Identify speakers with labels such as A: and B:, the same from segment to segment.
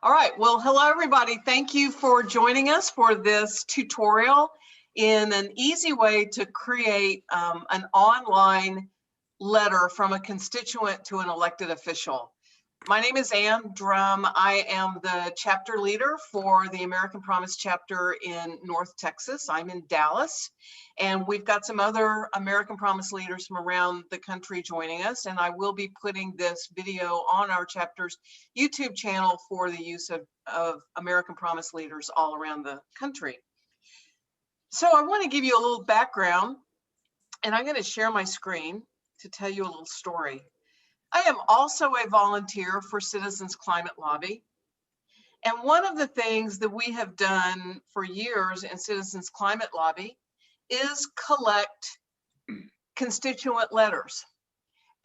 A: All right, well, hello everybody. Thank you for joining us for this tutorial in an easy way to create an online letter from a constituent to an elected official. My name is Ann Drum. I am the chapter leader for the American Promise chapter in North Texas. I'm in Dallas, and we've got some other American Promise leaders from around the country joining us, and I will be putting this video on our chapter's YouTube channel for the use of American Promise leaders all around the country. So I want to give you a little background, and I'm going to share my screen to tell you a little story. I am also a volunteer for Citizens Climate Lobby. And one of the things that we have done for years in Citizens Climate Lobby is collect constituent letters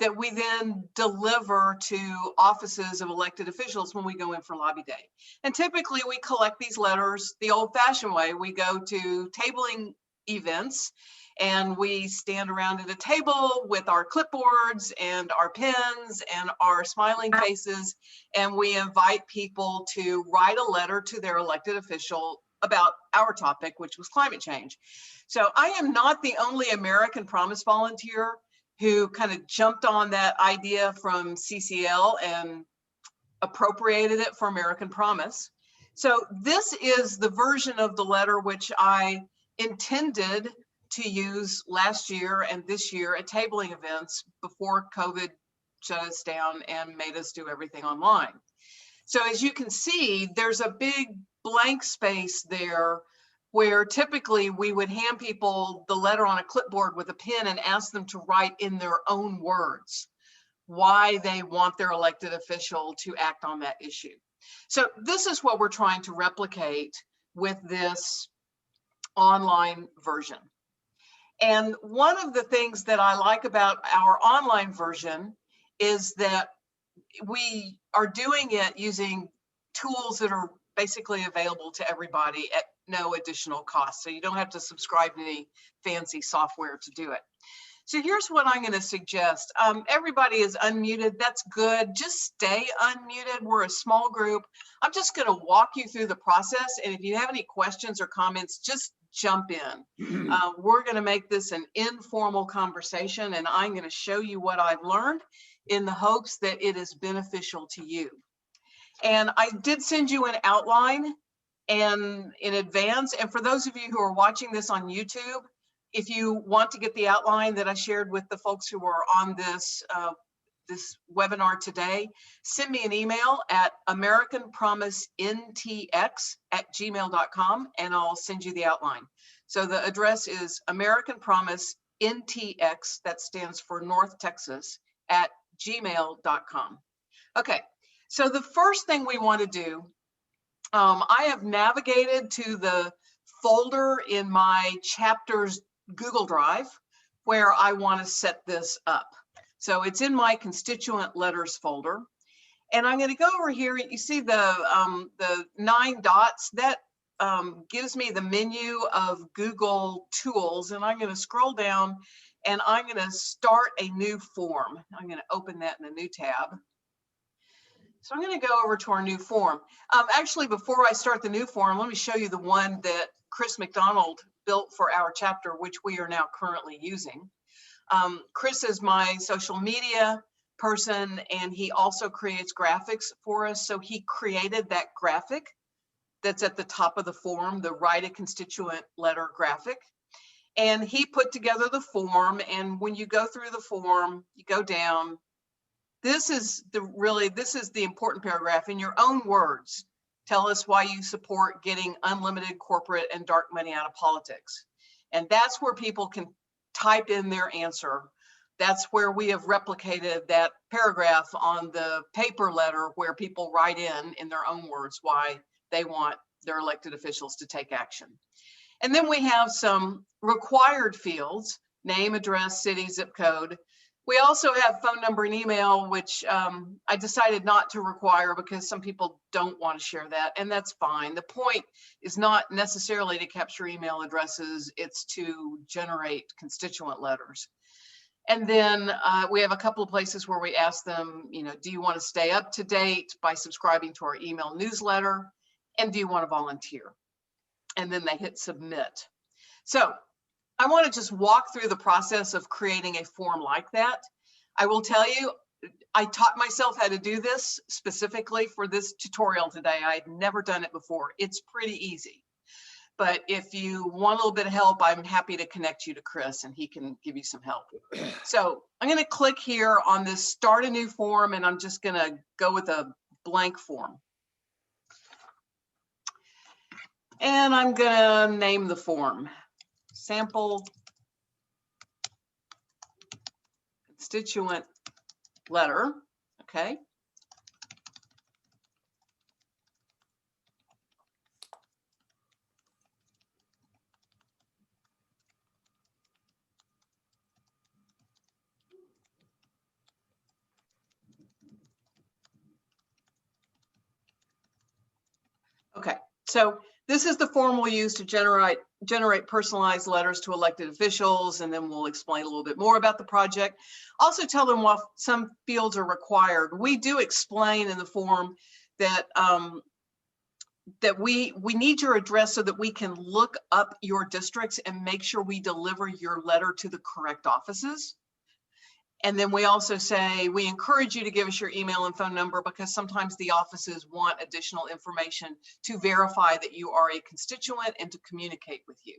A: that we then deliver to offices of elected officials when we go in for lobby day. And typically we collect these letters the old-fashioned way. We go to tabling events and we stand around at a table with our clipboards and our pens and our smiling faces, and we invite people to write a letter to their elected official about our topic, which was climate change. So I am not the only American Promise volunteer who kind of jumped on that idea from CCL and appropriated it for American Promise. So this is the version of the letter which I intended to use last year and this year at tabling events before COVID shut us down and made us do everything online. So as you can see, there's a big blank space there where typically we would hand people the letter on a clipboard with a pen and ask them to write in their own words why they want their elected official to act on that issue. So this is what we're trying to replicate with this online version. And one of the things that I like about our online version is that we are doing it using tools that are basically available to everybody at no additional cost. So you don't have to subscribe to any fancy software to do it. So here's what I'm going to suggest. Everybody is unmuted. That's good. Just stay unmuted. We're a small group. I'm just going to walk you through the process. And if you have any questions or comments, just jump in. We're going to make this an informal conversation, and I'm going to show you what I've learned in the hopes that it is beneficial to you. And I did send you an outline and in advance. And for those of you who are watching this on YouTube, if you want to get the outline that I shared with the folks who are on this this webinar today, send me an email at americanpromisentx@gmail.com and I'll send you the outline. So the address is americanpromisentx, that stands for North Texas, @gmail.com. Okay, so the first thing we want to do, I have navigated to the folder in my chapter's Google Drive where I want to set this up. So it's in my constituent letters folder, and I'm going to go over here. You see the 9 dots that gives me the menu of Google tools, and I'm going to scroll down and I'm going to start a new form. I'm going to open that in a new tab. So I'm going to go over to our new form. Actually, before I start the new form, let me show you the one that Chris McDonald built for our chapter, which we are now currently using. Chris is my social media person, and he also creates graphics for us. So he created that graphic that's at the top of the form, the write a constituent letter graphic. And he put together the form, and when you go through the form, you go down. This is the important paragraph. In your own words, tell us why you support getting unlimited corporate and dark money out of politics. And that's where people can type in their answer. That's where we have replicated that paragraph on the paper letter where people write in their own words why they want their elected officials to take action. And then we have some required fields: name, address, city, zip code. We also have phone number and email, which I decided not to require because some people don't want to share that, and that's fine. The point is not necessarily to capture email addresses, it's to generate constituent letters. And then we have a couple of places where we ask them, you know, do you want to stay up to date by subscribing to our email newsletter? And do you want to volunteer? And then they hit submit. So I want to just walk through the process of creating a form like that. I will tell you, I taught myself how to do this specifically for this tutorial today. I had never done it before. It's pretty easy. But if you want a little bit of help, I'm happy to connect you to Chris and he can give you some help. So I'm going to click here on this start a new form, and I'm just going to go with a blank form. And I'm going to name the form sample constituent letter. Okay. Okay, so this is the form we'll use to generate personalized letters to elected officials, and then we'll explain a little bit more about the project. Also tell them what some fields are required. We do explain in the form that that we need your address so that we can look up your districts and make sure we deliver your letter to the correct offices. And then we also say, we encourage you to give us your email and phone number because sometimes the offices want additional information to verify that you are a constituent and to communicate with you.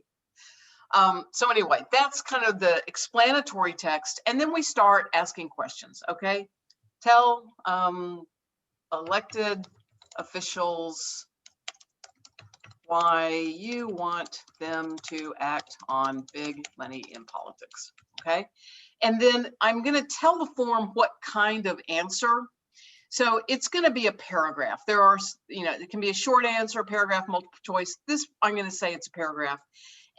A: So anyway, that's kind of the explanatory text. And then we start asking questions, okay? Tell elected officials why you want them to act on big money in politics, okay? And then I'm going to tell the form what kind of answer. So it's going to be a paragraph. There are, you know, it can be a short answer, paragraph, multiple choice. This, I'm going to say it's a paragraph.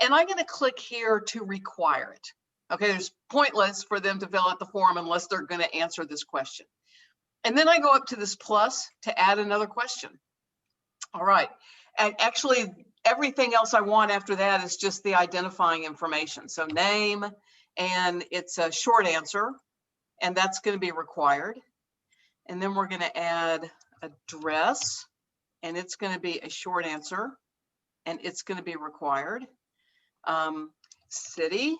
A: And I'm going to click here to require it. Okay, it's pointless for them to fill out the form unless they're going to answer this question. And then I go up to this plus to add another question. All right. And actually, everything else I want after that is just the identifying information. So name, and it's a short answer, and that's going to be required. And then we're going to add address, and it's going to be a short answer, and it's going to be required. City,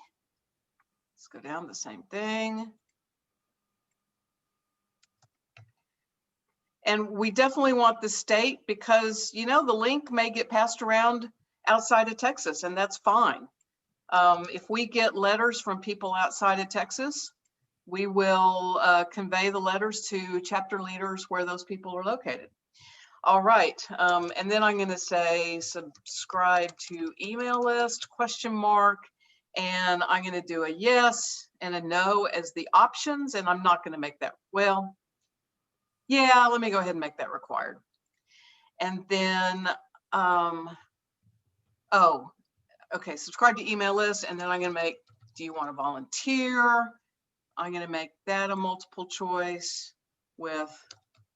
A: let's go down the same thing. And we definitely want the state because, you know, the link may get passed around outside of Texas, and that's fine. If we get letters from people outside of Texas, we will convey the letters to chapter leaders where those people are located. All right, and then I'm going to say subscribe to email list, question mark, and I'm going to do a yes and a no as the options, and I'm not going to make that, well, yeah, let me go ahead and make that required. And then, oh, okay, subscribe to email list, and then I'm going to make, do you want to volunteer? I'm going to make that a multiple choice with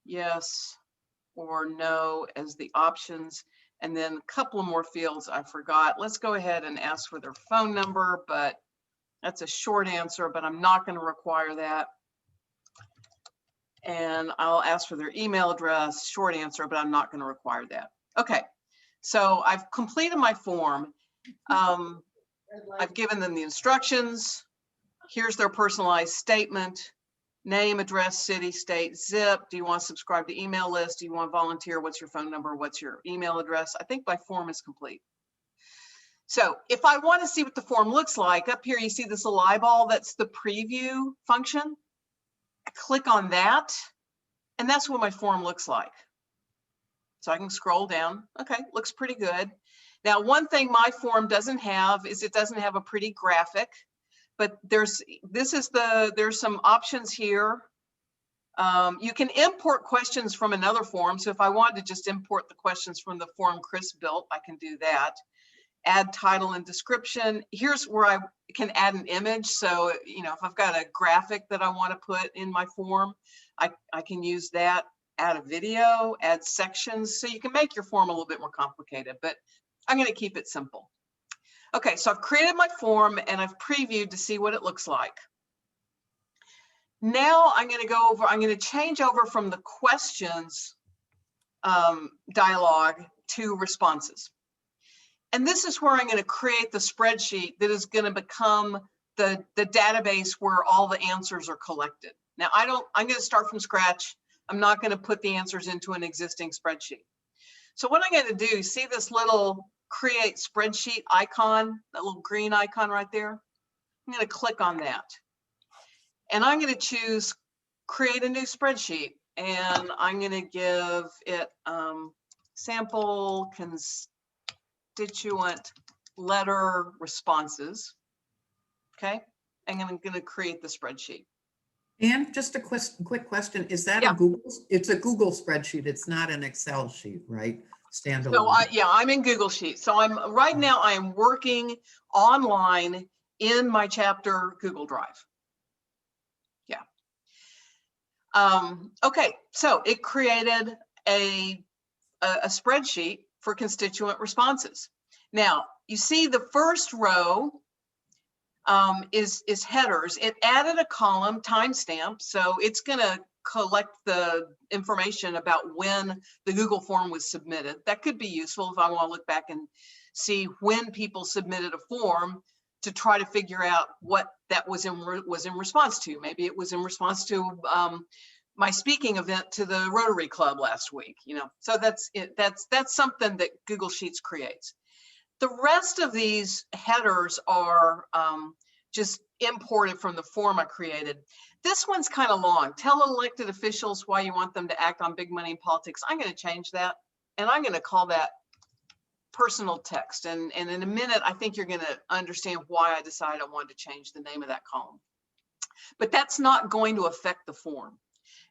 A: yes or no as the options. And then a couple of more fields I forgot. Let's go ahead and ask for their phone number, but that's a short answer, but I'm not going to require that. And I'll ask for their email address, short answer, but I'm not going to require that. Okay, so I've completed my form. I've given them the instructions. Here's their personalized statement, name, address, city, state, zip. Do you want to subscribe to email list? Do you want to volunteer? What's your phone number? What's your email address? I think my form is complete. So if I want to see what the form looks like, up here you see this little eyeball, that's the preview function. I click on that, and that's what my form looks like. So I can scroll down. Okay, looks pretty good. Now, one thing my form doesn't have is it doesn't have a pretty graphic, but there's some options here. You can import questions from another form. So if I wanted to just import the questions from the form Chris built, I can do that. Add title and description. Here's where I can add an image. So, you know, if I've got a graphic that I want to put in my form, I can use that. Add a video, add sections. So you can make your form a little bit more complicated, but I'm going to keep it simple. Okay, so I've created my form and I've previewed to see what it looks like. Now I'm going to change over from the questions dialogue to responses. And this is where I'm going to create the spreadsheet that is going to become the database where all the answers are collected. Now I'm going to start from scratch. I'm not going to put the answers into an existing spreadsheet. So what I'm going to do, see this little create spreadsheet icon, that little green icon right there? I'm going to click on that. And I'm going to choose create a new spreadsheet. And I'm going to give it sample constituent letter responses. Okay. And I'm going to create the spreadsheet.
B: And just a quick question, is that
A: Yeah.
B: a Google? It's a Google spreadsheet. It's not an Excel sheet, right? Standalone.
A: So yeah, I'm in Google Sheets. So right now I am working online in my chapter Google Drive. Yeah. Okay, so it created a spreadsheet for constituent responses. Now you see the first row is headers. It added a column timestamp, so it's going to collect the information about when the Google form was submitted. That could be useful if I want to look back and see when people submitted a form to try to figure out what that was in response to. Maybe it was in response to my speaking event to the Rotary Club last week. So that's it. That's something that Google Sheets creates. The rest of these headers are just imported from the form I created. This one's kind of long. Tell elected officials why you want them to act on big money in politics. I'm going to change that, and I'm going to call that personal text. And in a minute, I think you're going to understand why I decided I wanted to change the name of that column. But that's not going to affect the form.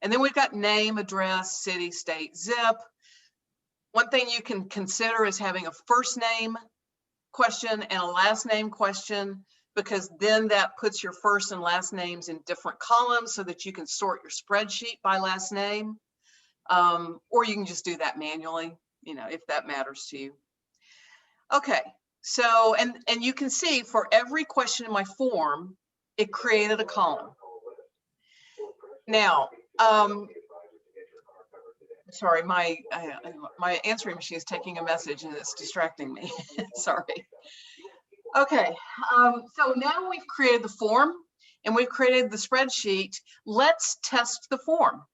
A: And then we've got name, address, city, state, zip. One thing you can consider is having a first name question and a last name question, because then that puts your first and last names in different columns so that you can sort your spreadsheet by last name. Or you can just do that manually, if that matters to you. Okay, so, and you can see for every question in my form, it created a column. Now, sorry, my answering machine is taking a message and it's distracting me. Sorry. Okay, so now we've created the form and we've created the spreadsheet. Let's test the form.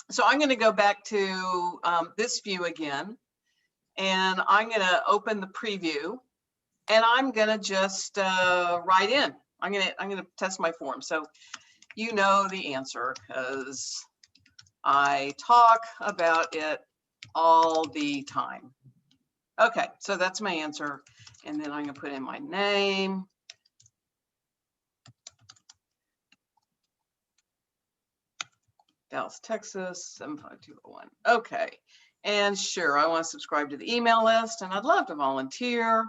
A: So I'm going to go back to this view again, and I'm going to open the preview, and I'm going to just write in. I'm going to test my form. So you know the answer because I talk about it all the time. Okay, so that's my answer. And then I'm going to put in my name. Dallas, Texas, 75201. Okay. And sure, I want to subscribe to the email list and I'd love to volunteer.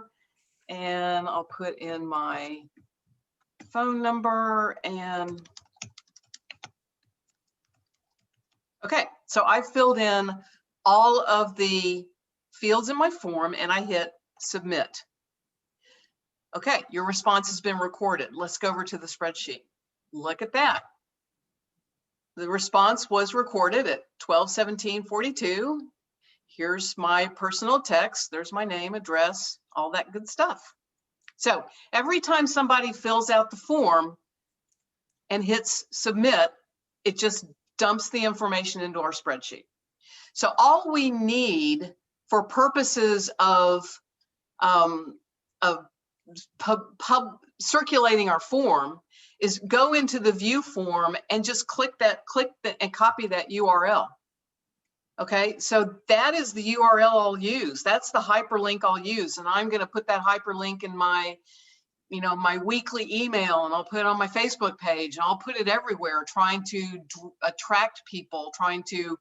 A: And I'll put in my phone number and okay, so I filled in all of the fields in my form and I hit submit. Okay, your response has been recorded. Let's go over to the spreadsheet. Look at that. The response was recorded at 12/17/42. Here's my personal text. There's my name, address, all that good stuff. So every time somebody fills out the form and hits submit, it just dumps the information into our spreadsheet. So all we need for purposes of circulating our form is go into the view form and just click and copy that URL. Okay, so that is the URL I'll use. That's the hyperlink I'll use, and I'm going to put that hyperlink in my, my weekly email, and I'll put it on my Facebook page, and I'll put it everywhere, trying to attract people, trying to,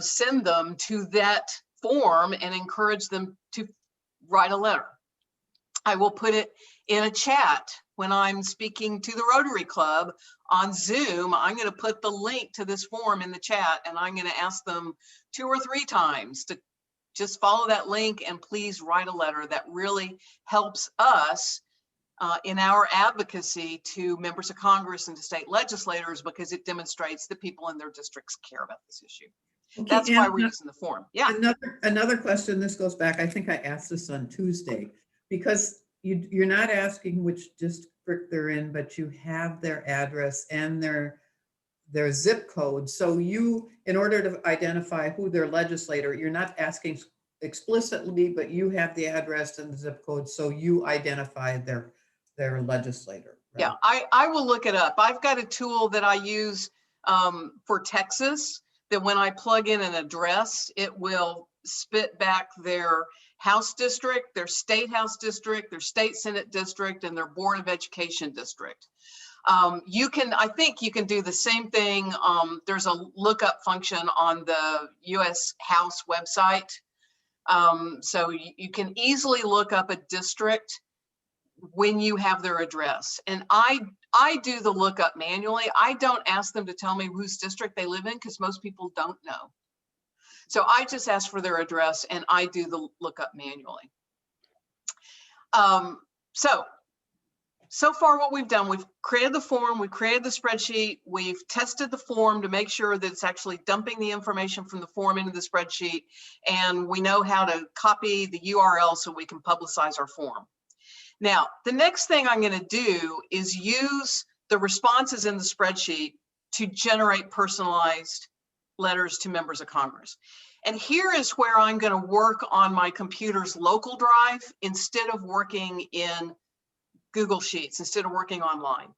A: send them to that form and encourage them to write a letter. I will put it in a chat when I'm speaking to the Rotary Club on Zoom. I'm going to put the link to this form in the chat, and I'm going to ask them 2 or 3 times to just follow that link and please write a letter. That really helps us in our advocacy to members of Congress and to state legislators, because it demonstrates that people in their districts care about this issue.
B: Okay,
A: That's why we're using the form. Yeah.
B: Another question, this goes back, I think I asked this on Tuesday, because you're not asking which district they're in, but you have their address and their zip code. So you, in order to identify who their legislator, you're not asking explicitly, but you have the address and the zip code, so you identify their legislator. Right?
A: Yeah, I will look it up. I've got a tool that I use for Texas, that when I plug in an address, it will spit back their House district, their state House district, their state Senate district, and their Board of Education district. I think you can do the same thing. There's a lookup function on the US House website. So you can easily look up a district when you have their address. And I do the lookup manually. I don't ask them to tell me whose district they live in, because most people don't know. So I just ask for their address and I do the lookup manually. So far what we've done, we've created the form, we've created the spreadsheet, we've tested the form to make sure that it's actually dumping the information from the form into the spreadsheet, and we know how to copy the URL so we can publicize our form. Now, the next thing I'm going to do is use the responses in the spreadsheet to generate personalized letters to members of Congress. And here is where I'm going to work on my computer's local drive instead of working in Google Sheets, instead of working online.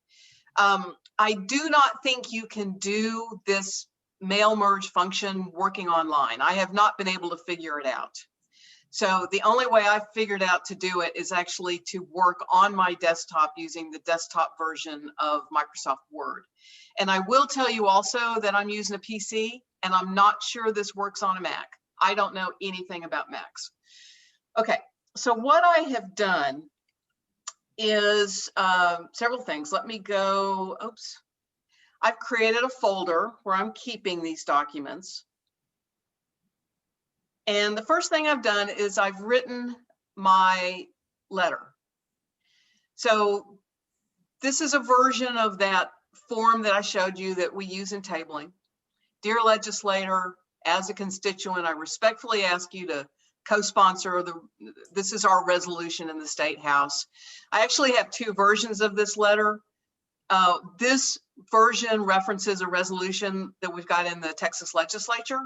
A: I do not think you can do this mail merge function working online. I have not been able to figure it out. So the only way I've figured out to do it is actually to work on my desktop using the desktop version of Microsoft Word. And I will tell you also that I'm using a PC and I'm not sure this works on a Mac. I don't know anything about Macs. Okay, so what I have done is several things. Let me go, oops. I've created a folder where I'm keeping these documents. And the first thing I've done is I've written my letter. So this is a version of that form that I showed you that we use in tabling. Dear legislator, as a constituent, I respectfully ask you to co-sponsor this is our resolution in the State House. I actually have two versions of this letter. This version references a resolution that we've got in the Texas legislature.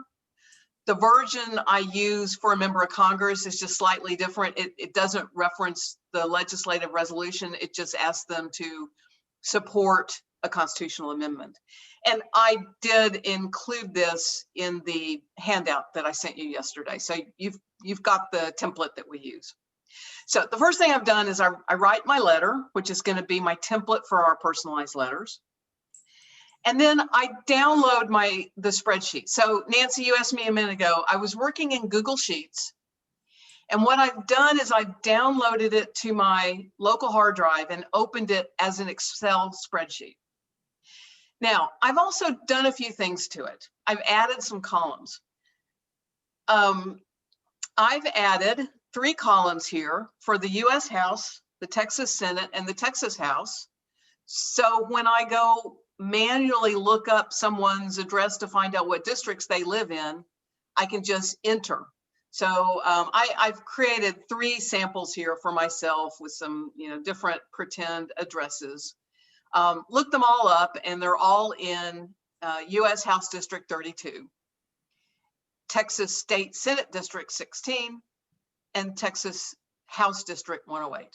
A: The version I use for a member of Congress is just slightly different. It doesn't reference the legislative resolution. It just asks them to support a constitutional amendment. And I did include this in the handout that I sent you yesterday. So you've got the template that we use. So the first thing I've done is I write my letter, which is going to be my template for our personalized letters. And then I download the spreadsheet. So Nancy, you asked me a minute ago, I was working in Google Sheets. And what I've done is I've downloaded it to my local hard drive and opened it as an Excel spreadsheet. Now, I've also done a few things to it. I've added some columns. I've added 3 columns here for the US House, the Texas Senate, and the Texas House. So when I go manually look up someone's address to find out what districts they live in, I can just enter. So I've created 3 samples here for myself with some different pretend addresses. Look them all up, and they're all in US House District 32, Texas State Senate District 16, and Texas House District 108.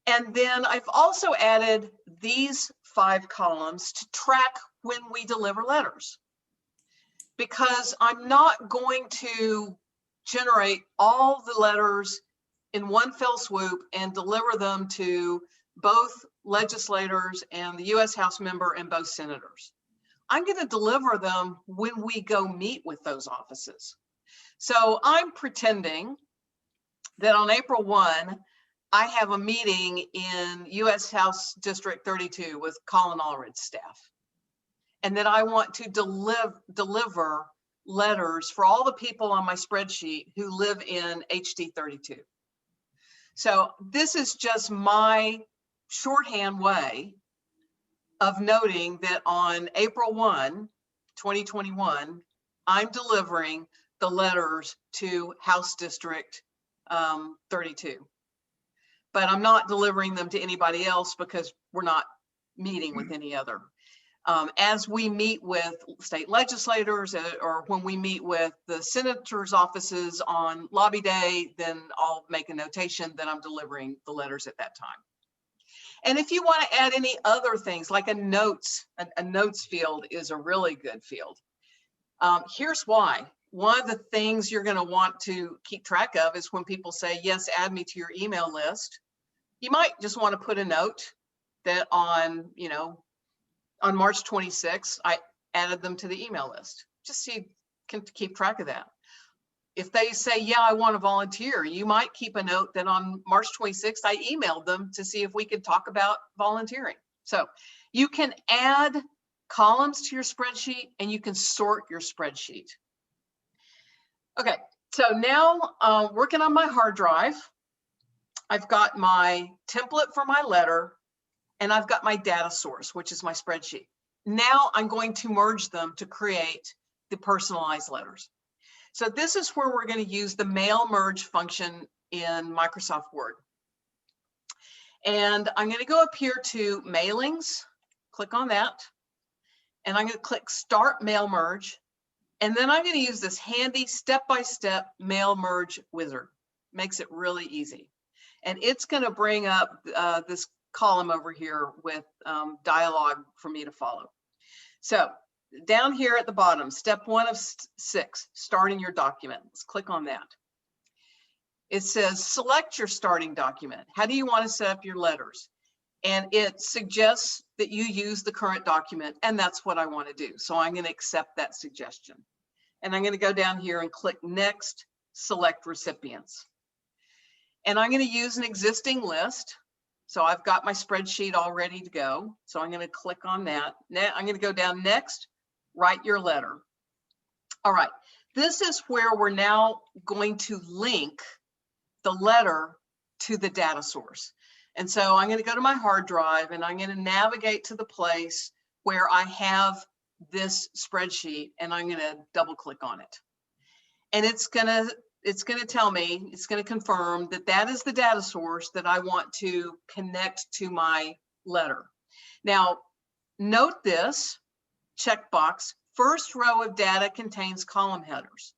A: And then I've also added these 5 columns to track when we deliver letters, because I'm not going to generate all the letters in one fell swoop and deliver them to both legislators and the US House member and both senators. I'm going to deliver them when we go meet with those offices. So I'm pretending that on April 1, I have a meeting in US House District 32 with Colin Allred's staff, and that I want to deliver letters for all the people on my spreadsheet who live in HD 32. So this is just my shorthand way of noting that on April 1, 2021, I'm delivering the letters to House District 32. But I'm not delivering them to anybody else because we're not meeting with any other. As we meet with state legislators or when we meet with the senators' offices on lobby day, then I'll make a notation that I'm delivering the letters at that time. And if you want to add any other things like a notes field is a really good field. Here's why. One of the things you're going to want to keep track of is when people say, yes, add me to your email list. You might just want to put a note that on March 26th, I added them to the email list. Just so you can keep track of that. If they say, yeah, I want to volunteer, you might keep a note that on March 26th, I emailed them to see if we could talk about volunteering. So you can add columns to your spreadsheet and you can sort your spreadsheet. Okay, so now working on my hard drive, I've got my template for my letter and I've got my data source, which is my spreadsheet. Now I'm going to merge them to create the personalized letters. So this is where we're going to use the mail merge function in Microsoft Word. And I'm going to go up here to mailings, click on that, and I'm going to click start mail merge. And then I'm going to use this handy step-by-step mail merge wizard. Makes it really easy. And it's going to bring up this column over here with dialogue for me to follow. So down here at the bottom, step 1 of 6, starting your document. Let's click on that. It says select your starting document. How do you want to set up your letters? And it suggests that you use the current document, and that's what I want to do. So I'm going to accept that suggestion. And I'm going to go down here and click next, select recipients. And I'm going to use an existing list. So I've got my spreadsheet all ready to go. So I'm going to click on that. Now I'm going to go down next, write your letter. All right, this is where we're now going to link the letter to the data source. And so I'm going to go to my hard drive and I'm going to navigate to the place where I have this spreadsheet and I'm going to double click on it. And it's going to tell me, it's going to confirm that that is the data source that I want to connect to my letter. Now, note this checkbox, first row of data contains column headers.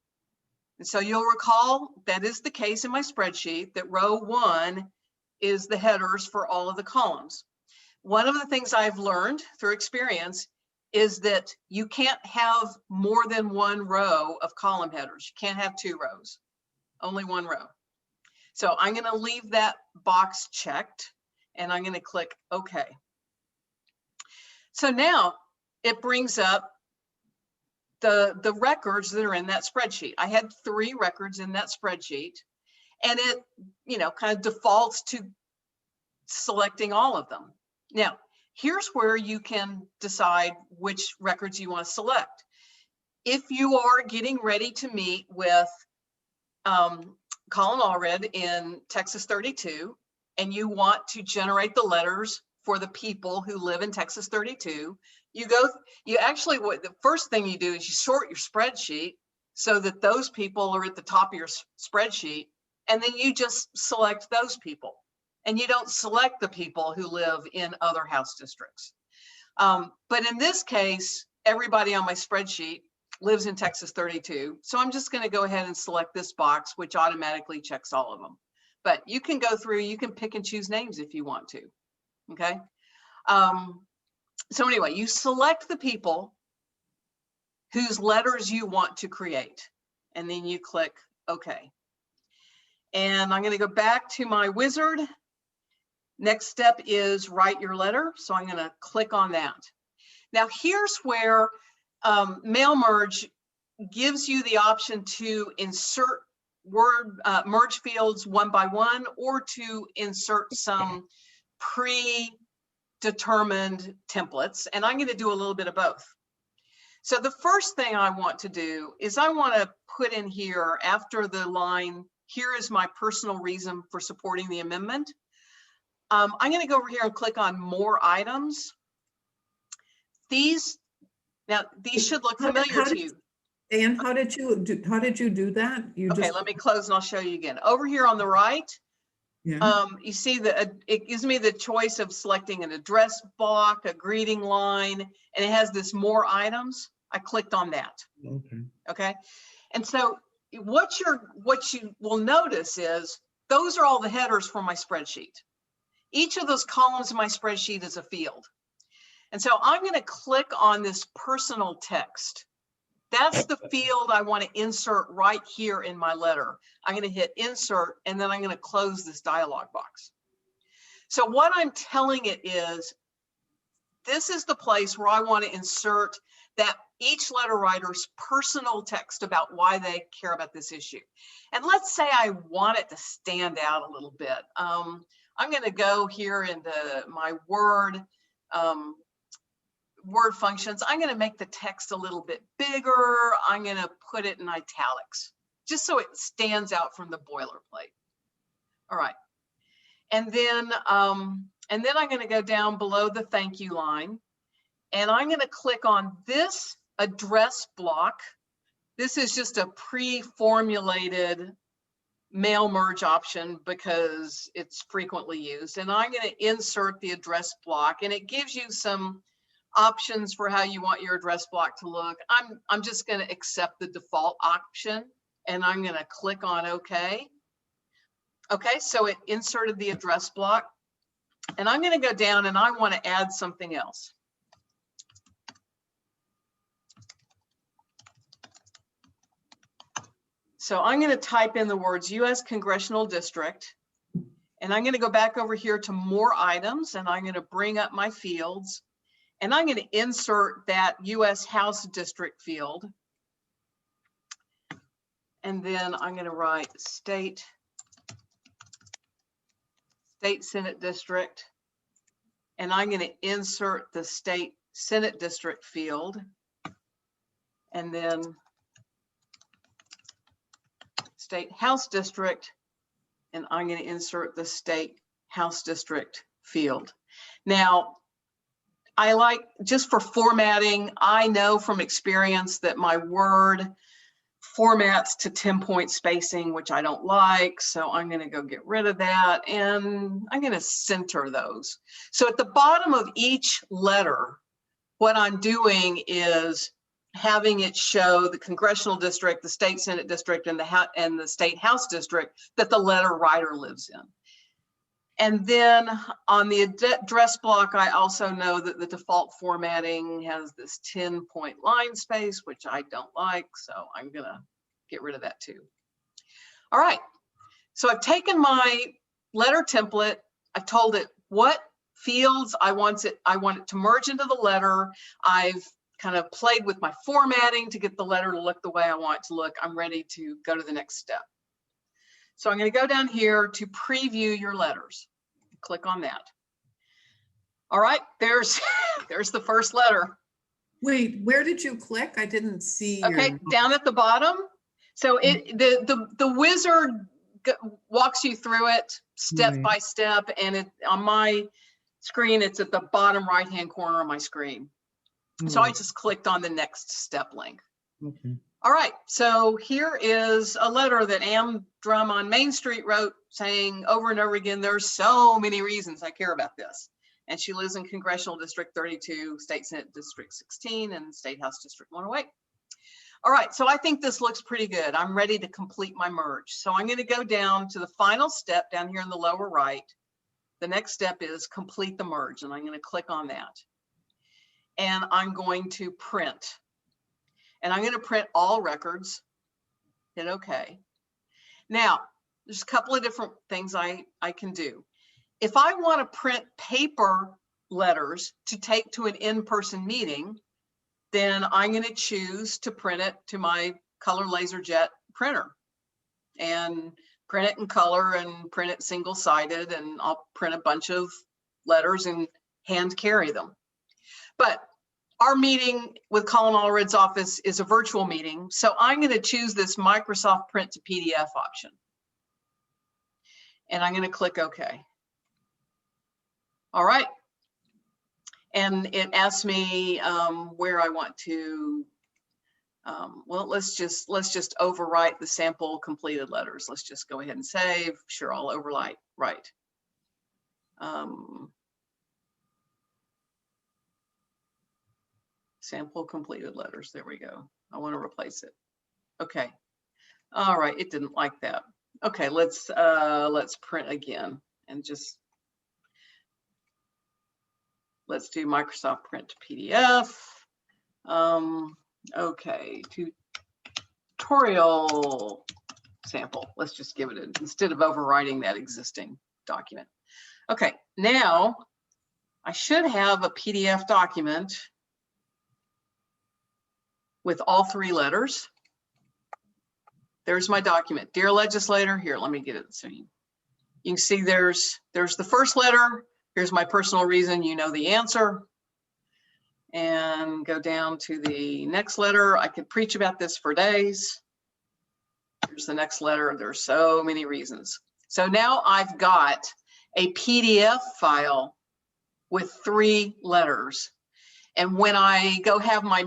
A: And so you'll recall that is the case in my spreadsheet, that row 1 is the headers for all of the columns. One of the things I've learned through experience is that you can't have more than 1 row of column headers. You can't have 2 rows, only 1 row. So I'm going to leave that box checked and I'm going to click OK. So now it brings up the records that are in that spreadsheet. I had 3 records in that spreadsheet and it, kind of defaults to selecting all of them. Now, here's where you can decide which records you want to select. If you are getting ready to meet with Colin Allred in Texas 32, and you want to generate the letters for the people who live in Texas 32, the first thing you do is you sort your spreadsheet so that those people are at the top of your spreadsheet, and then you just select those people. And you don't select the people who live in other House districts. But in this case, everybody on my spreadsheet lives in Texas 32. So I'm just going to go ahead and select this box, which automatically checks all of them. But you can go through, you can pick and choose names if you want to. Okay. So anyway, you select the people whose letters you want to create, and then you click OK. And I'm going to go back to my wizard. Next step is write your letter. So I'm going to click on that. Now here's where Mail Merge gives you the option to insert word merge fields one by one, or to insert some predetermined templates. And I'm going to do a little bit of both. So the first thing I want to do is I want to put in here after the line here is my personal reason for supporting the amendment. I'm going to go over here and click on more items. These should look familiar to you.
B: And how did you do that?
A: Okay, let me close and I'll show you again. Over here on the right,
B: Yeah.
A: you see that it gives me the choice of selecting an address block, a greeting line, and it has this more items. I clicked on that.
B: Okay.
A: Okay. And so what you will notice is those are all the headers for my spreadsheet. Each of those columns in my spreadsheet is a field. And so I'm going to click on this personal text. That's the field I want to insert right here in my letter. I'm going to hit insert, and then I'm going to close this dialog box. So what I'm telling it is, this is the place where I want to insert that each letter writer's personal text about why they care about this issue. And let's say I want it to stand out a little bit. I'm going to go here into my Word functions. I'm going to make the text a little bit bigger. I'm going to put it in italics, just so it stands out from the boilerplate. All right. And then I'm going to go down below the thank you line, and I'm going to click on this address block. This is just a pre-formulated mail merge option because it's frequently used. And I'm going to insert the address block, and it gives you some options for how you want your address block to look. I'm just going to accept the default option, and I'm going to click on OK. Okay, so it inserted the address block, and I'm going to go down and I want to add something else. So I'm going to type in the words U.S. Congressional District, and I'm going to go back over here to more items, and I'm going to bring up my fields, and I'm going to insert that U.S. House District field. And then I'm going to write State Senate District, and I'm going to insert the State Senate District field, and then State House District, and I'm going to insert the State House District field. Now, I like, just for formatting, I know from experience that my Word formats to 10-point spacing, which I don't like. So I'm going to go get rid of that, and I'm going to center those. So at the bottom of each letter, what I'm doing is having it show the congressional district, the state senate district, and the state house district that the letter writer lives in. And then on the address block, I also know that the default formatting has this 10-point line space, which I don't like. So I'm going to get rid of that too. All right. So I've taken my letter template. I've told it what fields I want it to merge into the letter. I've kind of played with my formatting to get the letter to look the way I want it to look. I'm ready to go to the next step. So I'm going to go down here to preview your letters. Click on that. All right, there's the first letter.
B: Wait, where did you click? I didn't see.
A: Okay, down at the bottom. So the wizard walks you through it step by step, and on my screen, it's at the bottom right-hand corner of my screen. So I just clicked on the next step link.
B: Okay.
A: All right, so here is a letter that Am Drum on Main Street wrote, saying over and over again, there's so many reasons I care about this. And she lives in Congressional District 32, State Senate District 16, and State House District 108. All right, so I think this looks pretty good. I'm ready to complete my merge. So I'm going to go down to the final step down here in the lower right. The next step is complete the merge, and I'm going to click on that. And I'm going to print. And I'm going to print all records. Hit OK. Now, there's a couple of different things I can do. If I want to print paper letters to take to an in-person meeting, then I'm going to choose to print it to my color LaserJet printer and print it in color and print it single-sided, and I'll print a bunch of letters and hand carry them. But our meeting with Colin Allred's office is a virtual meeting, so I'm going to choose this Microsoft Print to PDF option. And I'm going to click OK. All right. And it asks me where I want to, well, let's just overwrite the sample completed letters. Let's just go ahead and save. Sure, I'll overwrite, right. Sample completed letters, there we go. I want to replace it. Okay. All right, it didn't like that. Okay, let's print again and just, let's do Microsoft Print to PDF. Okay, tutorial sample. Let's just give it a, instead of overwriting that existing document. Okay, now I should have a PDF document with all 3 letters. There's my document. Dear legislator, here, let me get it so you can see there's the first letter. Here's my personal reason, you know the answer. And go down to the next letter. I could preach about this for days. Here's the next letter. There's so many reasons. So now I've got a PDF file with 3 letters. And when I go have my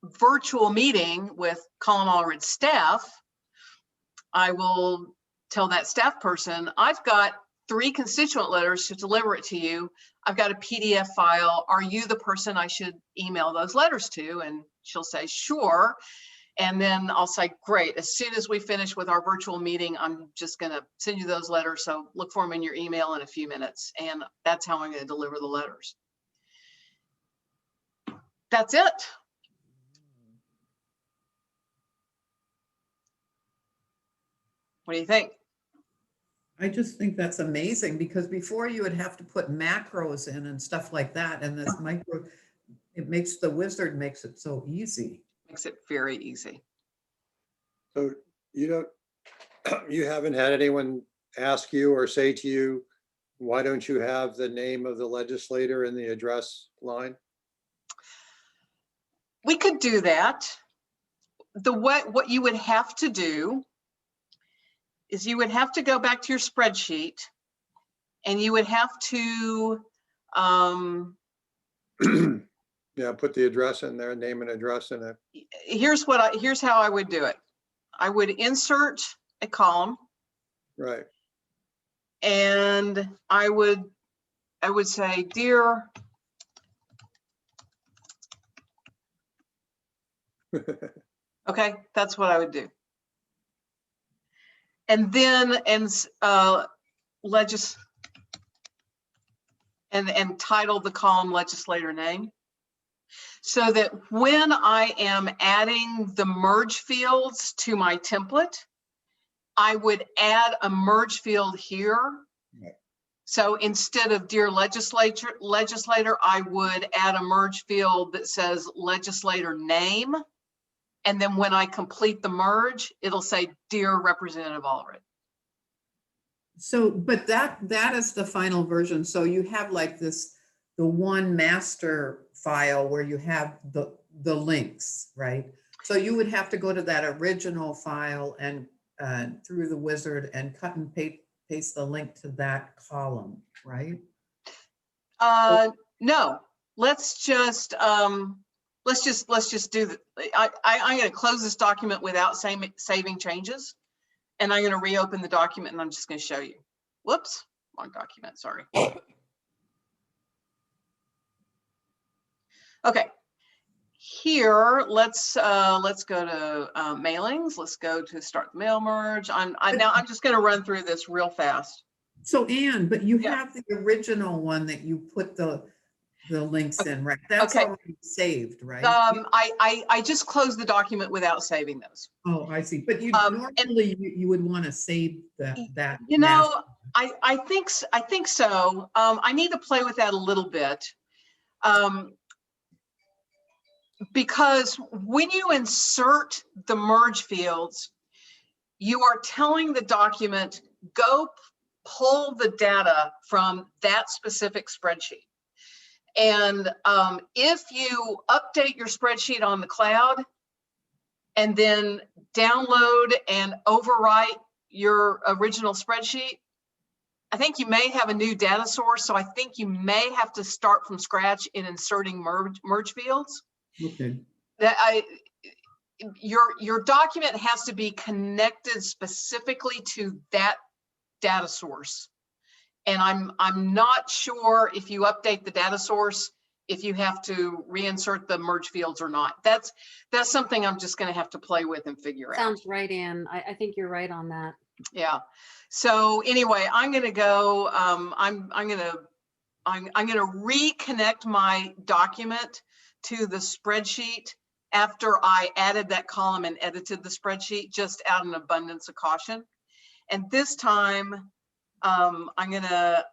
A: virtual meeting with Colin Allred's staff, I will tell that staff person, I've got 3 constituent letters to deliver it to you. I've got a PDF file. Are you the person I should email those letters to? And she'll say, sure. And then I'll say, great. As soon as we finish with our virtual meeting, I'm just going to send you those letters. So look for them in your email in a few minutes. And that's how I'm going to deliver the letters. That's it. What do you think?
B: I just think that's amazing, because before you would have to put macros in and stuff like that. And this micro, it makes the wizard makes it so easy.
A: Makes it very easy.
C: So you haven't had anyone ask you or say to you, why don't you have the name of the legislator in the address line?
A: We could do that. What you would have to do is you would have to go back to your spreadsheet and you would have to
C: Yeah, put the address in there, name and address in it.
A: here's how I would do it. I would insert a column.
C: Right.
A: And I would say, dear okay, that's what I would do. And then and title the column legislator name, so that when I am adding the merge fields to my template, I would add a merge field here.
C: Right.
A: So instead of dear legislator, I would add a merge field that says legislator name. And then when I complete the merge, it'll say dear Representative Allred.
B: So, but that is the final version. So you have like this, the one master file where you have the links, right? So you would have to go to that original file and through the wizard and cut and paste the link to that column, right?
A: No, let's just do the, I'm going to close this document without saving changes. And I'm going to reopen the document and I'm just going to show you. Whoops, wrong document, sorry. Okay, here, let's go to mailings. Let's go to start the mail merge. I'm just going to run through this real fast.
B: So Anne, but you have the original one that you put the links in, right? That's already saved, right?
A: I just closed the document without saving those.
B: Oh, I see. But you normally you would want to save that.
A: You know, I think so. I need to play with that a little bit. Because when you insert the merge fields, you are telling the document, go pull the data from that specific spreadsheet. And if you update your spreadsheet on the cloud and then download and overwrite your original spreadsheet, you may have a new data source, so I think you may have to start from scratch in inserting merge fields.
B: Okay.
A: Your document has to be connected specifically to that data source. And I'm not sure if you update the data source, if you have to reinsert the merge fields or not. That's something I'm just going to have to play with and figure out.
D: Sounds right, Ann. I think you're right on that.
A: Yeah. So anyway, I'm going to go. I'm going to reconnect my document to the spreadsheet after I added that column and edited the spreadsheet, just out of an abundance of caution. And this time, I'm gonna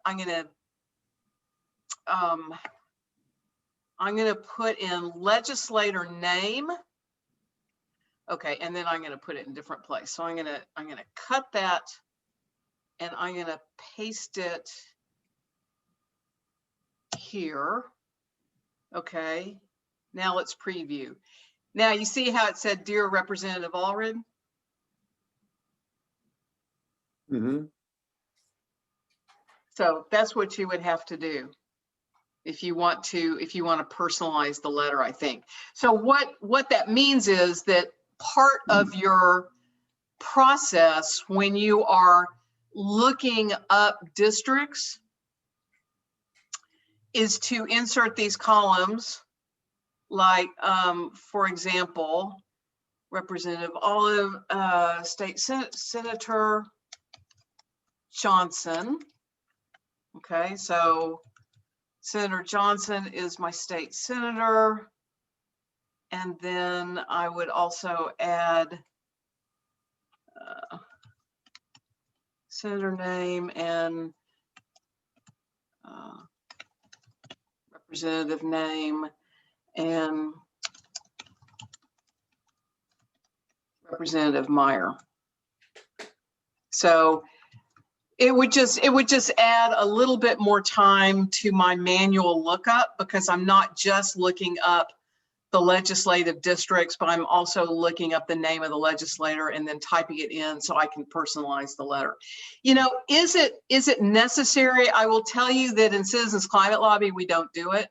A: put in legislator name. Okay, and then I'm gonna put it in a different place. So I'm gonna cut that, and I'm gonna paste it here. Okay, now let's preview. Now you see how it said, Dear Representative Allred?
C: Mm-hmm.
A: So that's what you would have to do if you want to personalize the letter, I think. So what that means is that part of your process when you are looking up districts is to insert these columns, like, for example, Representative Olive, State Senator Johnson. Okay, so Senator Johnson is my state senator. And then I would also add senator name and representative name and Representative Meyer. So it would just add a little bit more time to my manual lookup, because I'm not just looking up the legislative districts, but I'm also looking up the name of the legislator and then typing it in so I can personalize the letter. You know, is it necessary? I will tell you that in Citizens Climate Lobby, we don't do it.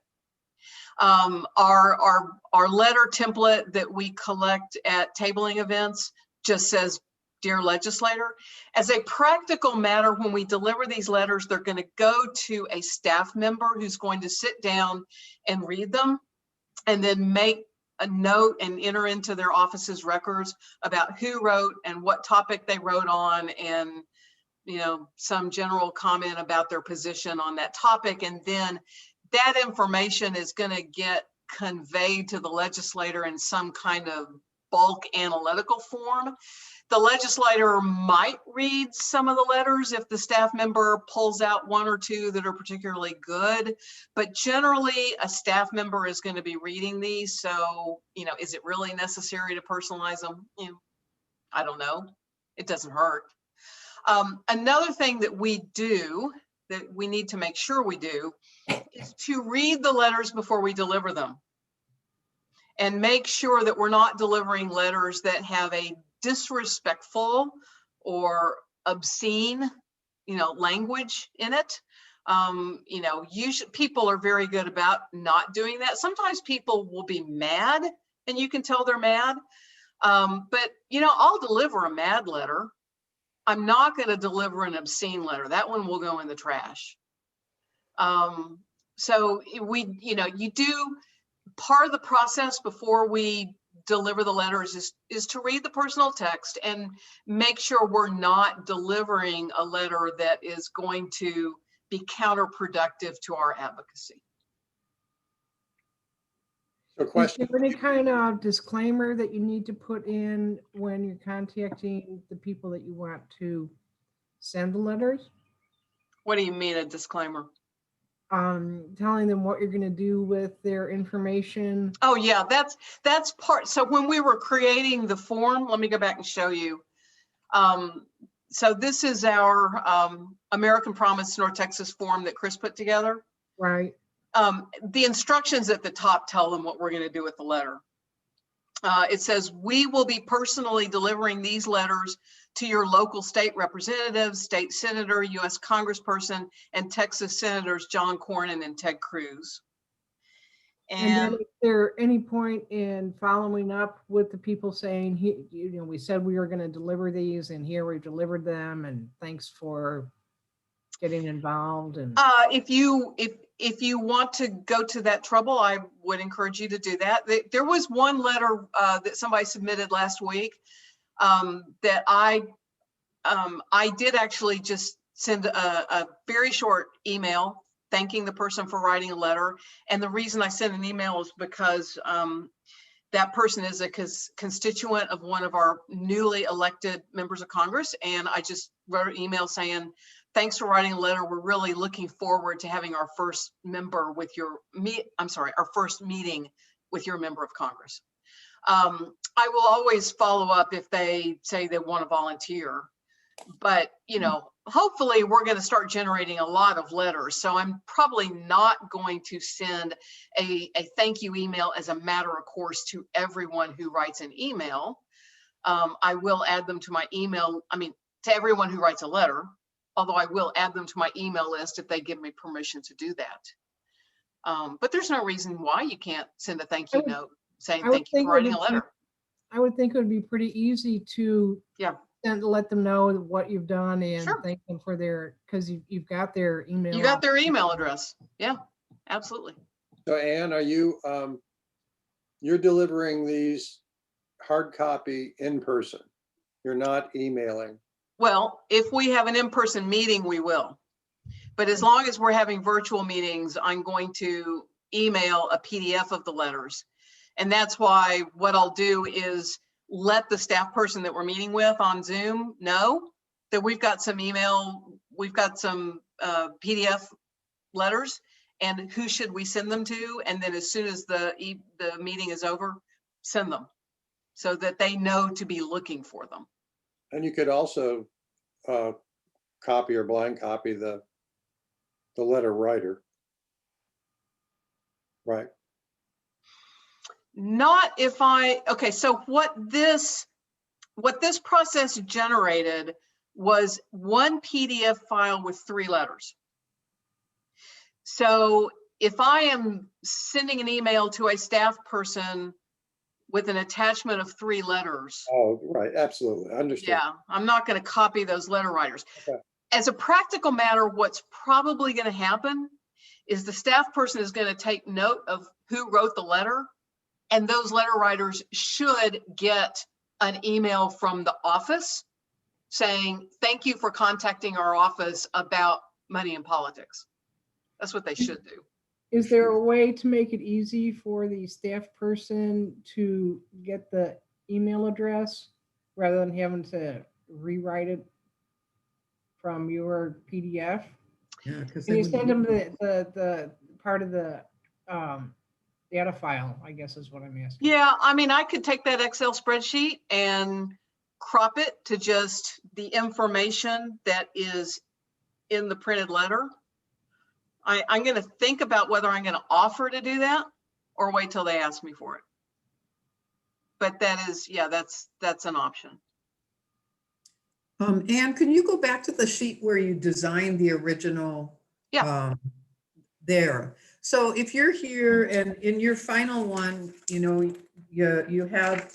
A: Our letter template that we collect at tabling events just says, Dear Legislator. As a practical matter, when we deliver these letters, they're going to go to a staff member who's going to sit down and read them and then make a note and enter into their office's records about who wrote and what topic they wrote on, and, you know, some general comment about their position on that topic. And then that information is going to get conveyed to the legislator in some kind of bulk analytical form. The legislator might read some of the letters if the staff member pulls out one or two that are particularly good, but generally a staff member is going to be reading these. So, you know, is it really necessary to personalize them? You know, I don't know. It doesn't hurt. Another thing that we do, that we need to make sure we do, is to read the letters before we deliver them, and make sure that we're not delivering letters that have a disrespectful or obscene, you know, language in it. You know, people are very good about not doing that. Sometimes people will be mad and you can tell they're mad. But, you know, I'll deliver a mad letter. I'm not going to deliver an obscene letter. That one will go in the trash. So we, you know, you do part of the process before we deliver the letters is to read the personal text and make sure we're not delivering a letter that is going to be counterproductive to our advocacy.
C: So question.
E: Is there any kind of disclaimer that you need to put in when you're contacting the people that you want to send the letters?
A: What do you mean, a disclaimer?
E: Telling them what you're going to do with their information.
A: Oh yeah, that's part. So when we were creating the form, let me go back and show you. So this is our American Promise North Texas form that Chris put together.
E: Right.
A: The instructions at the top tell them what we're going to do with the letter. It says, we will be personally delivering these letters to your local state representatives, state senator, US congressperson, and Texas senators John Cornyn and Ted Cruz.
E: And then
A: And
E: is there any point in following up with the people saying, we said we were going to deliver these and here we delivered them and thanks for getting involved and.
A: if you want to go to that trouble, I would encourage you to do that. There was one letter that somebody submitted last week that I did actually just send a very short email thanking the person for writing a letter. And the reason I sent an email is because that person is a constituent of one of our newly elected members of Congress. And I just wrote an email saying, thanks for writing a letter. We're really looking forward to having our first member with our first meeting with your member of Congress. I will always follow up if they say they want to volunteer, but hopefully we're going to start generating a lot of letters. So I'm probably not going to send a thank you email as a matter of course to everyone who writes an email. I will add them to my email. To everyone who writes a letter, although I will add them to my email list if they give me permission to do that. But there's no reason why you can't send a thank you note saying thank you for writing a letter.
E: I would think it would be pretty easy to let them know what you've done and thank them for because you've got their email.
A: You got their email address. Yeah, absolutely.
C: So Ann, are you, you're delivering these hard copy in person? You're not emailing?
A: Well, if we have an in-person meeting, we will. But as long as we're having virtual meetings, I'm going to email a PDF of the letters. And that's why what I'll do is let the staff person that we're meeting with on Zoom know that we've got some PDF letters and who should we send them to. And then as soon as the meeting is over, send them so that they know to be looking for them.
C: And you could also copy or blind copy the letter writer, right?
A: Not if okay, so what this process generated was one PDF file with 3 letters. So if I am sending an email to a staff person with an attachment of 3 letters.
C: Oh, right, absolutely, understood.
A: Yeah, I'm not going to copy those letter writers.
C: Okay.
A: As a practical matter, what's probably going to happen is the staff person is going to take note of who wrote the letter, and those letter writers should get an email from the office saying, thank you for contacting our office about money and politics. That's what they should do.
E: Is there a way to make it easy for the staff person to get the email address rather than having to rewrite it from your PDF?
B: Yeah, because
E: Can you send them the part of the data file, I guess is what I'm asking.
A: Yeah, I could take that Excel spreadsheet and crop it to just the information that is in the printed letter. I'm going to think about whether I'm going to offer to do that or wait till they ask me for it. But that is, yeah, that's an option.
B: Anne, can you go back to the sheet where you designed the original?
A: Yeah.
B: There. So if you're here and in your final one, you have,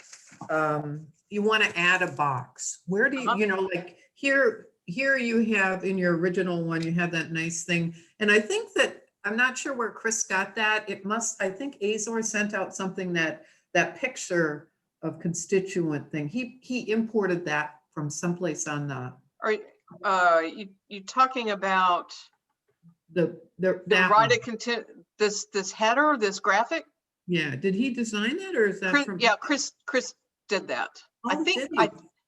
B: you want to add a box. Where do you, like here you have in your original one, you have that nice thing. And I think that, I'm not sure where Chris got that. I think Azor sent out something that picture of constituent thing. He imported that from someplace on the.
A: Are you talking about this header, this graphic?
B: Yeah. Did he design it or is that
A: Chris,
B: from?
A: Yeah, Chris did that.
B: Oh,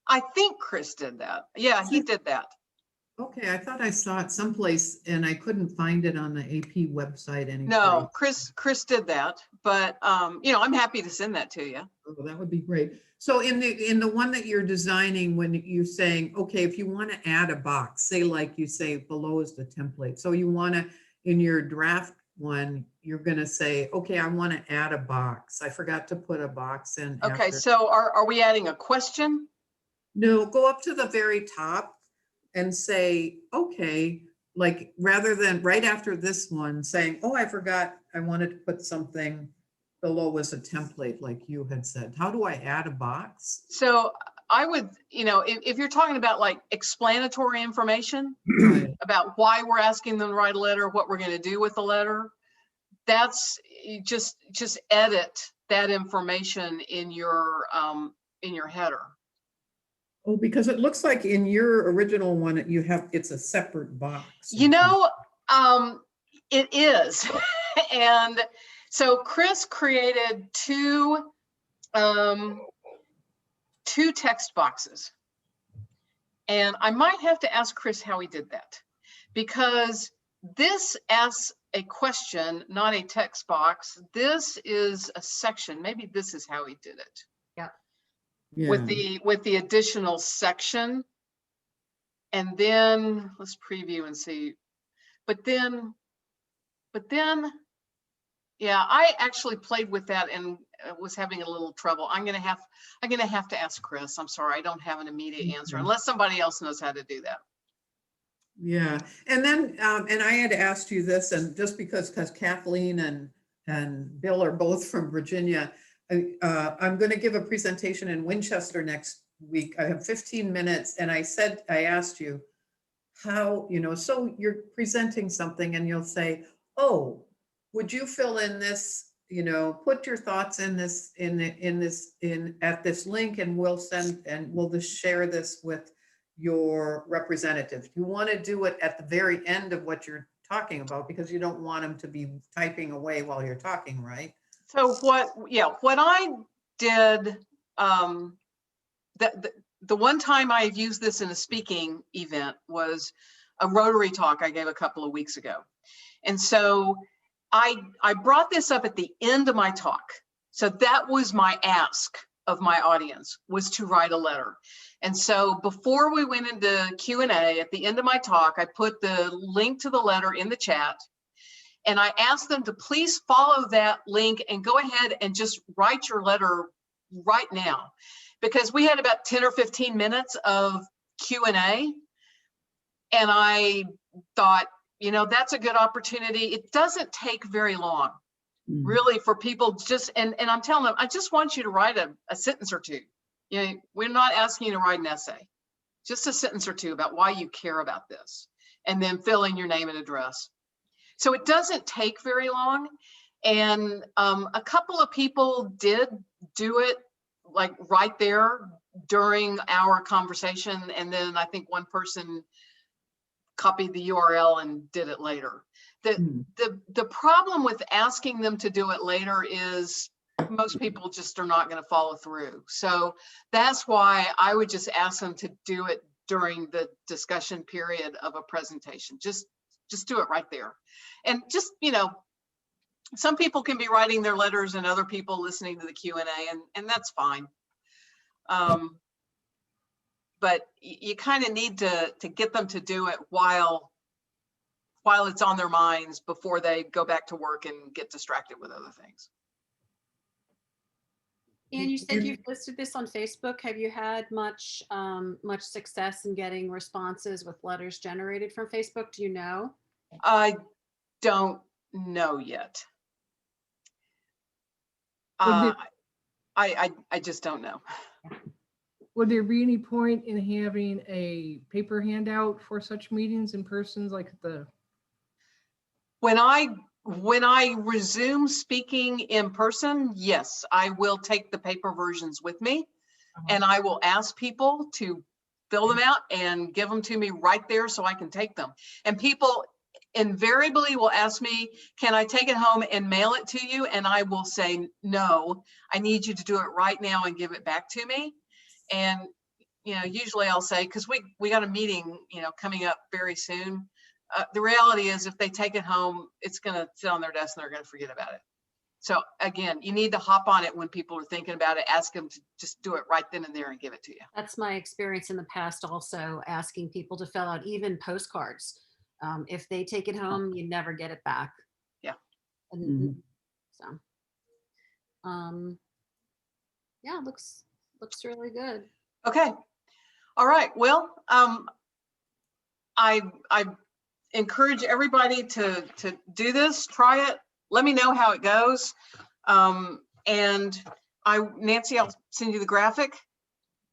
A: I think Chris did that. Yeah, he did that.
B: Okay, I thought I saw it someplace and I couldn't find it on the AP website anymore.
A: No, Chris did that, but I'm happy to send that to you.
B: Oh, that would be great. So in the one that you're designing, when you're saying, okay, if you want to add a box, say like you say below is the template. So you want to, in your draft one, you're going to say, okay, I want to add a box. I forgot to put a box in.
A: Okay, so are we adding a question?
B: No, go up to the very top and say, okay, like rather than right after this one saying, oh, I forgot, I wanted to put something below as a template, like you had said. How do I add a box?
A: So I would, if you're talking about like explanatory information
B: Right.
A: about why we're asking them to write a letter, what we're going to do with the letter, that's you just edit that information in your header.
B: Oh, because it looks like in your original one, you have, it's a separate box.
A: It is. And so Chris created two text boxes. And I might have to ask Chris how he did that, because this asks a question, not a text box. This is a section. Maybe this is how he did it.
B: Yeah.
A: With the additional section. And then let's preview and see. But then, yeah, I actually played with that and was having a little trouble. I'm gonna have to ask Chris. I'm sorry, I don't have an immediate answer unless somebody else knows how to do that.
B: Yeah, and then, and I had asked you this, and just because Kathleen and Bill are both from Virginia, I'm going to give a presentation in Winchester next week. I have 15 minutes, and I asked you how, so you're presenting something, and you'll say, oh, would you fill in this, put your thoughts in this, at this link, and we'll just share this with your representative. You want to do it at the very end of what you're talking about, because you don't want them to be typing away while you're talking, right?
A: So what I did, the one time I've used this in a speaking event was a Rotary talk I gave a couple of weeks ago. And so I brought this up at the end of my talk. So that was my ask of my audience, was to write a letter. And so before we went into Q&A, at the end of my talk, I put the link to the letter in the chat. And I asked them to please follow that link and go ahead and just write your letter right now. Because we had about 10 or 15 minutes of Q&A. And I thought, that's a good opportunity. It doesn't take very long, really, for people and I'm telling them, I just want you to write a sentence or two. We're not asking you to write an essay, just a sentence or two about why you care about this, and then fill in your name and address. So it doesn't take very long. And a couple of people did do it like right there during our conversation. And then I think one person copied the URL and did it later. The problem with asking them to do it later is most people just are not going to follow through. So that's why I would just ask them to do it during the discussion period of a presentation. Just do it right there. And just, some people can be writing their letters and other people listening to the Q&A, and that's fine. But you kind of need to get them to do it while it's on their minds before they go back to work and get distracted with other things.
D: And you said you've listed this on Facebook. Have you had much success in getting responses with letters generated from Facebook? Do you know?
A: I don't know yet. I just don't know.
E: Would there be any point in having a paper handout for such meetings in persons, like
A: When I resume speaking in person, yes, I will take the paper versions with me, and I will ask people to fill them out and give them to me right there so I can take them. And people invariably will ask me, can I take it home and mail it to you? And I will say, no, I need you to do it right now and give it back to me. And, usually I'll say, because we got a meeting, coming up very soon. The reality is if they take it home, it's going to sit on their desk and they're going to forget about it. So again, you need to hop on it when people are thinking about it, ask them to just do it right then and there and give it to you.
D: That's my experience in the past, also asking people to fill out even postcards. If they take it home, you never get it back.
A: Yeah.
D: And so, yeah, looks really good.
A: Okay. All right, well, I encourage everybody to do this, try it. Let me know how it goes. And Nancy, I'll send you the graphic.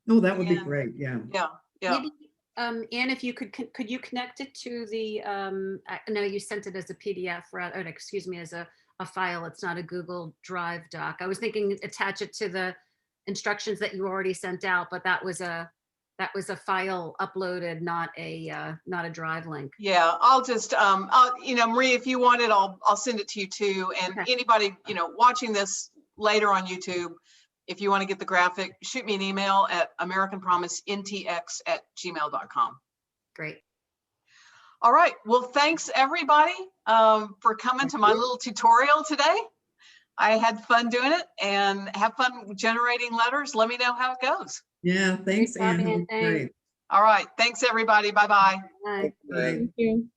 B: Oh, that would be
A: And-
B: great. Yeah.
A: Yeah, yeah.
D: Maybe, Anne, if you could you connect it to the, I know you sent it as a PDF, rather, or excuse me, as a file. It's not a Google Drive doc. I was thinking attach it to the instructions that you already sent out, but that was a file uploaded, not a Drive link.
A: Yeah, I'll just, Marie, if you want it, I'll send it to you too. And
D: Okay.
A: anybody, watching this later on YouTube, if you want to get the graphic, shoot me an email at americanpromiseNTX@gmail.com.
D: Great.
A: All right. Well, thanks everybody for coming to my little tutorial today. I had fun doing it, and have fun generating letters. Let me know how it goes.
B: Yeah. Thanks,
D: job,
B: Anne.
D: Anne.
B: Great.
D: Thanks.
A: All right. Thanks everybody. Bye-bye.
D: Bye.
B: Bye.
E: Thank you.